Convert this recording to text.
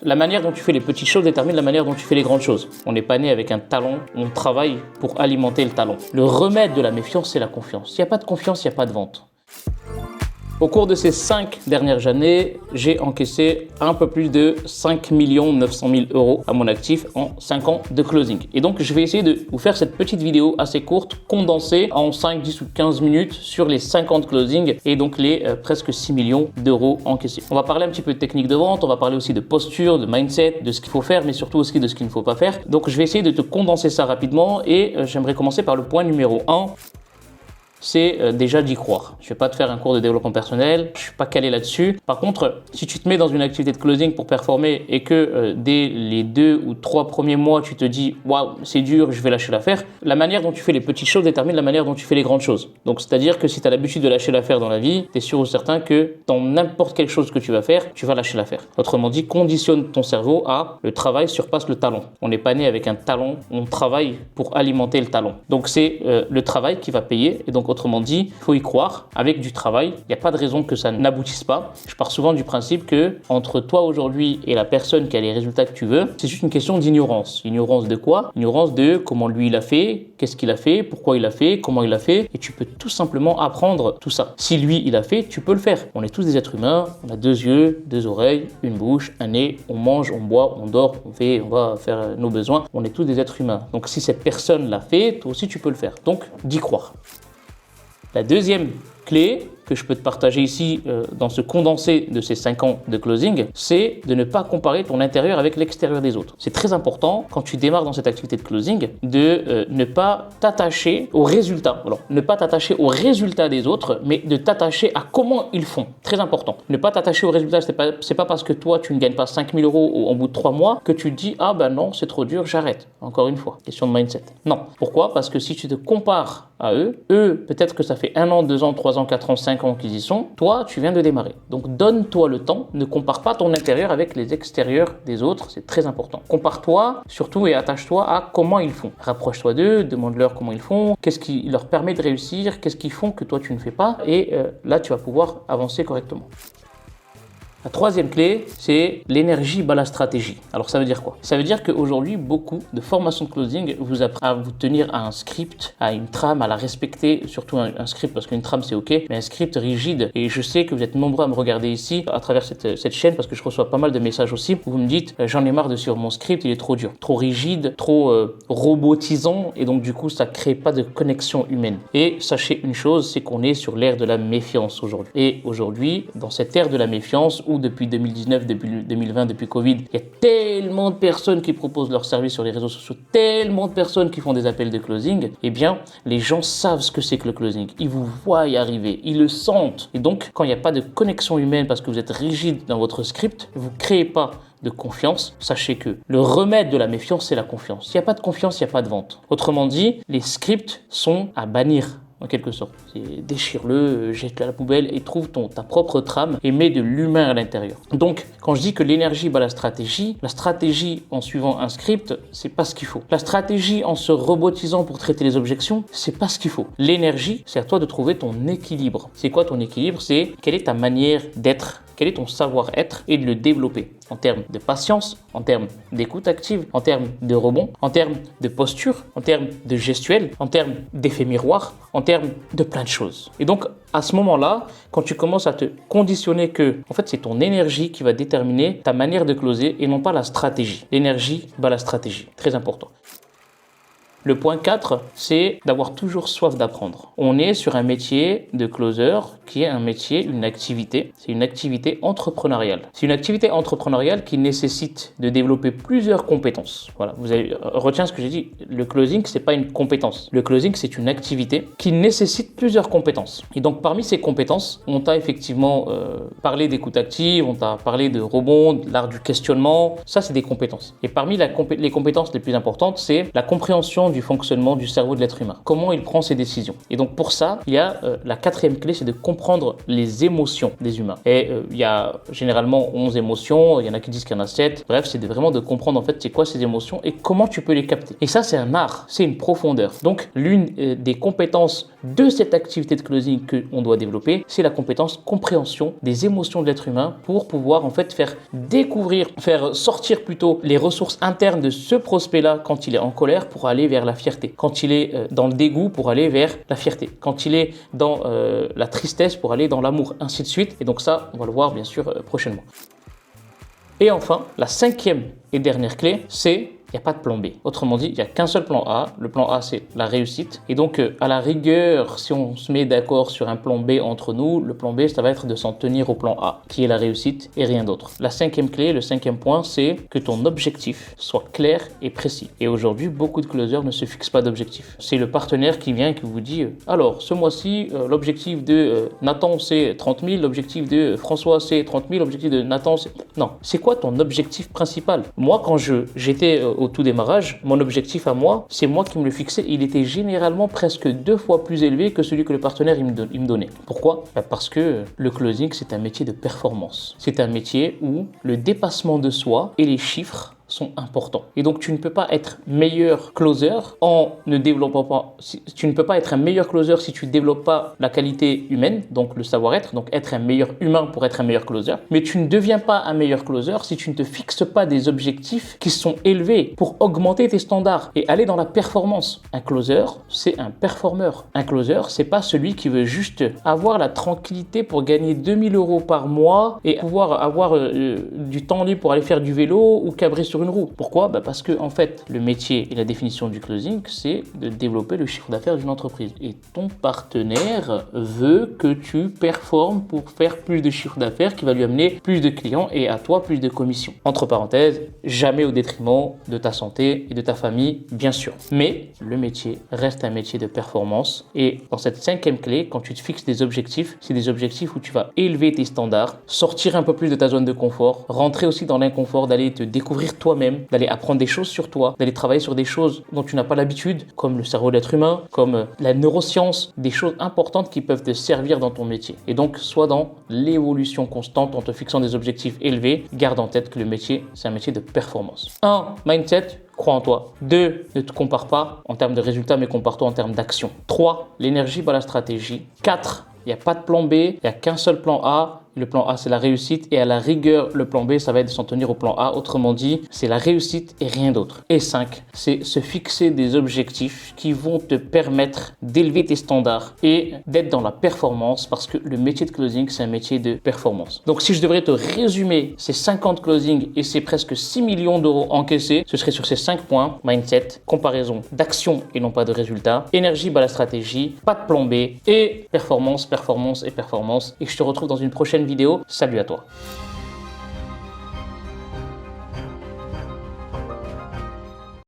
La manière dont tu fais les petites choses détermine la manière dont tu fais les grandes choses. On n'est pas né avec un talent, on travaille pour alimenter le talent. Le remède de la méfiance, c'est la confiance. S'il n'y a pas de confiance, il n'y a pas de vente. Au cours de ces 5 dernières années, j'ai encaissé un peu plus de 5 900 000 euros à mon actif en 5 ans de closing. Et donc, je vais essayer de vous faire cette petite vidéo assez courte, condensée en 5, 10 ou 15 minutes sur les 5 ans de closing et donc les presque 6 millions d'euros encaissés. On va parler un petit peu de technique de vente, on va parler aussi de posture, de mindset, de ce qu'il faut faire, mais surtout aussi de ce qu'il ne faut pas faire. Donc, je vais essayer de te condenser ça rapidement et j'aimerais commencer par le point numéro 1. C'est déjà d'y croire. Je ne vais pas te faire un cours de développement personnel, je ne suis pas calé là-dessus. Par contre, si tu te mets dans une activité de closing pour performer et que dès les 2 ou 3 premiers mois, tu te dis « Waouh, c'est dur, je vais lâcher l'affaire », la manière dont tu fais les petites choses détermine la manière dont tu fais les grandes choses. Donc, c'est-à-dire que si tu as l'habitude de lâcher l'affaire dans la vie, tu es sûr ou certain que dans n'importe quelle chose que tu vas faire, tu vas lâcher l'affaire. Autrement dit, conditionne ton cerveau à le travail surpasse le talent. On n'est pas né avec un talent, on travaille pour alimenter le talent. Donc, c'est le travail qui va payer et donc autrement dit, il faut y croire. Avec du travail, il n'y a pas de raison que ça n'aboutisse pas. Je pars souvent du principe que entre toi aujourd'hui et la personne qui a les résultats que tu veux, c'est juste une question d'ignorance. Ignorance de quoi? Ignorance de comment lui il a fait, qu'est-ce qu'il a fait, pourquoi il a fait, comment il a fait. Et tu peux tout simplement apprendre tout ça. Si lui il a fait, tu peux le faire. On est tous des êtres humains. On a 2 yeux, 2 oreilles, une bouche, un nez. On mange, on boit, on dort, on va faire nos besoins. On est tous des êtres humains. Donc si cette personne l'a fait, toi aussi tu peux le faire. Donc d'y croire. La deuxième clé que je peux te partager ici dans ce condensé de ces 5 ans de closing, c'est de ne pas comparer ton intérieur avec l'extérieur des autres. C'est très important quand tu démarres dans cette activité de closing de ne pas t'attacher aux résultats. Alors, ne pas t'attacher aux résultats des autres, mais de t'attacher à comment ils font. Très important. Ne pas t'attacher aux résultats, c'est pas parce que toi tu ne gagnes pas 5 000 euros au bout de 3 mois que tu te dis ah ben non c'est trop dur, j'arrête. Encore une fois, question de mindset. Non. Pourquoi? Parce que si tu te compares à eux peut-être que ça fait 1 an, 2 ans, 3 ans, 4 ans, 5 ans qu'ils y sont, toi tu viens de démarrer. Donc donne-toi le temps, ne compare pas ton intérieur avec les extérieurs des autres, c'est très important. Compare-toi surtout et attache-toi à comment ils font. Rapproche-toi d'eux, demande-leur comment ils font, qu'est-ce qui leur permet de réussir, qu'est-ce qu'ils font que toi tu ne fais pas et là tu vas pouvoir avancer correctement. La troisième clé, c'est l'énergie bat la stratégie. Alors ça veut dire quoi? Ça veut dire qu'aujourd'hui, beaucoup de formations de closing vous apprennent à vous tenir à un script, à une trame, à la respecter, surtout un script parce qu'une trame c'est ok, mais un script rigide. Et je sais que vous êtes nombreux à me regarder ici à travers cette chaîne parce que je reçois pas mal de messages aussi où vous me dites j'en ai marre de suivre mon script, il est trop dur, trop rigide, trop robotisant et donc du coup ça crée pas de connexion humaine. Et sachez une chose, c'est qu'on est sur l'ère de la méfiance aujourd'hui. Et aujourd'hui, dans cette ère de la méfiance, ou depuis 2019, depuis 2020, depuis Covid, il y a tellement de personnes qui proposent leurs services sur les réseaux sociaux, tellement de personnes qui font des appels de closing, eh bien, les gens savent ce que c'est que le closing. Ils vous voient y arriver, ils le sentent. Et donc, quand il n'y a pas de connexion humaine parce que vous êtes rigide dans votre script, vous ne créez pas de confiance, sachez que le remède de la méfiance, c'est la confiance. S'il n'y a pas de confiance, il n'y a pas de vente. Autrement dit, les scripts sont à bannir. En quelque sorte, déchire-le, jette-le à la poubelle et trouve ta propre trame et mets de l'humain à l'intérieur. Donc, quand je dis que l'énergie bat la stratégie en suivant un script, c'est pas ce qu'il faut. La stratégie en se robotisant pour traiter les objections, c'est pas ce qu'il faut. L'énergie, c'est à toi de trouver ton équilibre. C'est quoi ton équilibre? C'est quelle est ta manière d'être, quel est ton savoir-être et de le développer en termes de patience, en termes d'écoute active, en termes de rebond, en termes de posture, en termes de gestuelle, en termes d'effet miroir, en termes de plein de choses. Et donc, à ce moment-là, quand tu commences à te conditionner que, en fait, c'est ton énergie qui va déterminer ta manière de closer et non pas la stratégie. L'énergie bat la stratégie. Très important. Le point 4, c'est d'avoir toujours soif d'apprendre. On est sur un métier de closer qui est un métier, une activité. C'est une activité entrepreneuriale. C'est une activité entrepreneuriale qui nécessite de développer plusieurs compétences. Voilà, retiens ce que j'ai dit. Le closing, c'est pas une compétence. Le closing, c'est une activité qui nécessite plusieurs compétences. Et donc, parmi ces compétences, on t'a effectivement parlé d'écoute active, on t'a parlé de rebond, de l'art du questionnement. Ça, c'est des compétences. Et parmi les compétences les plus importantes, c'est la compréhension comprend du fonctionnement du cerveau de l'être humain, comment il prend ses décisions. Et donc pour ça, il y a la quatrième clé, c'est de comprendre les émotions des humains. Et il y a généralement 11 émotions, il y en a qui disent qu'il y en a 7. Bref, c'est vraiment de comprendre en fait c'est quoi ces émotions et comment tu peux les capter. Et ça, c'est un art, c'est une profondeur. Donc l'une des compétences de cette activité de closing qu'on doit développer, c'est la compétence compréhension des émotions de l'être humain pour pouvoir en fait faire découvrir, faire sortir plutôt les ressources internes de ce prospect-là quand il est en colère pour aller vers la fierté, quand il est dans le dégoût pour aller vers la fierté, quand il est dans la tristesse pour aller dans l'amour, ainsi de suite. Et donc ça, on va le voir bien sûr prochainement. Et enfin, la cinquième et dernière clé, c'est il n'y a pas de plan B. Autrement dit, il n'y a qu'un seul plan A. Le plan A, c'est la réussite. Et donc, à la rigueur, si on se met d'accord sur un plan B entre nous, le plan B, ça va être de s'en tenir au plan A, qui est la réussite et rien d'autre. La cinquième clé, le cinquième point, c'est que ton objectif soit clair et précis. Et aujourd'hui, beaucoup de closers ne se fixent pas d'objectif. C'est le partenaire qui vient et qui vous dit alors, ce mois-ci, l'objectif de Nathan, c'est 30 000. L'objectif de François, c'est 30 000. L'objectif de Nathan, c'est... Non. C'est quoi ton objectif principal? Moi, quand j'étais au tout démarrage, mon objectif à moi, c'est moi qui me le fixais. Il était généralement presque 2 fois plus élevé que celui que le partenaire il me donnait. Pourquoi? Parce que le closing, c'est un métier de performance. C'est un métier où le dépassement de soi et les chiffres sont importants. Et donc, tu ne peux pas être meilleur closer en ne développant pas... Tu ne peux pas être un meilleur closer si tu ne développes pas la qualité humaine, donc le savoir-être, donc être un meilleur humain pour être un meilleur closer. Mais tu ne deviens pas un meilleur closer si tu ne te fixes pas des objectifs qui sont élevés pour augmenter tes standards et aller dans la performance. Un closer, c'est un performeur. Un closer, c'est pas celui qui veut juste avoir la tranquillité pour gagner 2000 € par mois et pouvoir avoir du temps libre pour aller faire du vélo ou cabrer sur une roue. Pourquoi? Parce que en fait, le métier et la définition du closing, c'est de développer le chiffre d'affaires d'une entreprise. Et ton partenaire veut que tu performes pour faire plus de chiffre d'affaires qui va lui amener plus de clients et à toi plus de commissions. Entre parenthèses, jamais au détriment de ta santé et de ta famille, bien sûr. Mais le métier reste un métier de performance. Et dans cette cinquième clé, quand tu te fixes des objectifs, c'est des objectifs où tu vas élever tes standards, sortir un peu plus de ta zone de confort, rentrer aussi dans l'inconfort, d'aller te découvrir toi-même, d'aller apprendre des choses sur toi, d'aller travailler sur des choses dont tu n'as pas l'habitude, comme le cerveau de l'être humain, comme la neuroscience, des choses importantes qui peuvent te servir dans ton métier. Et donc, sois dans l'évolution constante en te fixant des objectifs élevés. Garde en tête que le métier, c'est un métier de performance. 1. Mindset. Crois en toi. 2. Ne te compare pas en termes de résultats, mais compare-toi en termes d'action. 3. L'énergie bat la stratégie. 4. Il n'y a pas de plan B, il n'y a qu'un seul plan A. Le plan A, c'est la réussite et à la rigueur, le plan B, ça va être de s'en tenir au plan A. Autrement dit, c'est la réussite et rien d'autre. Et 5, c'est se fixer des objectifs qui vont te permettre d'élever tes standards et d'être dans la performance parce que le métier de closing, c'est un métier de performance. Donc, si je devrais te résumer ces 50 closings et ces presque 6 millions d'euros encaissés, ce serait sur ces 5 points: mindset, comparaison d'action et non pas de résultats, énergie bat la stratégie, pas de plan B et performance, performance et performance. Et je te retrouve dans une prochaine vidéo. Salut à toi.